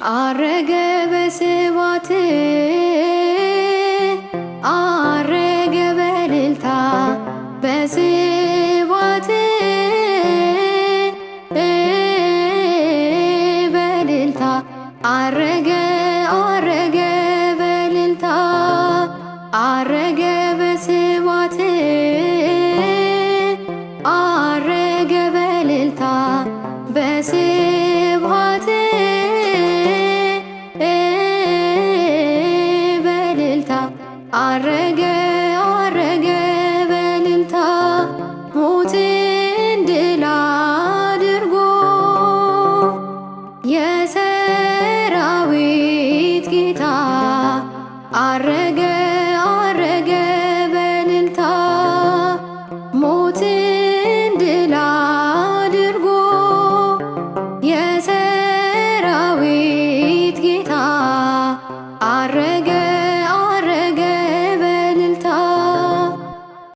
አረገ በስብሐት አረገ በእልልታ በስብሐት በእልልታ አረገ አረገ በእልልታ አረገ በስብሐት አረገ በእልልታ በስብሐት በእልልታ አረገ አረገ በእልልታ ሞትን ድል አድርጎ የሰራዊት ጌታ አረገ አረገ በእልልታ ሞትን ድል አድርጎ የሰራዊት ጌታ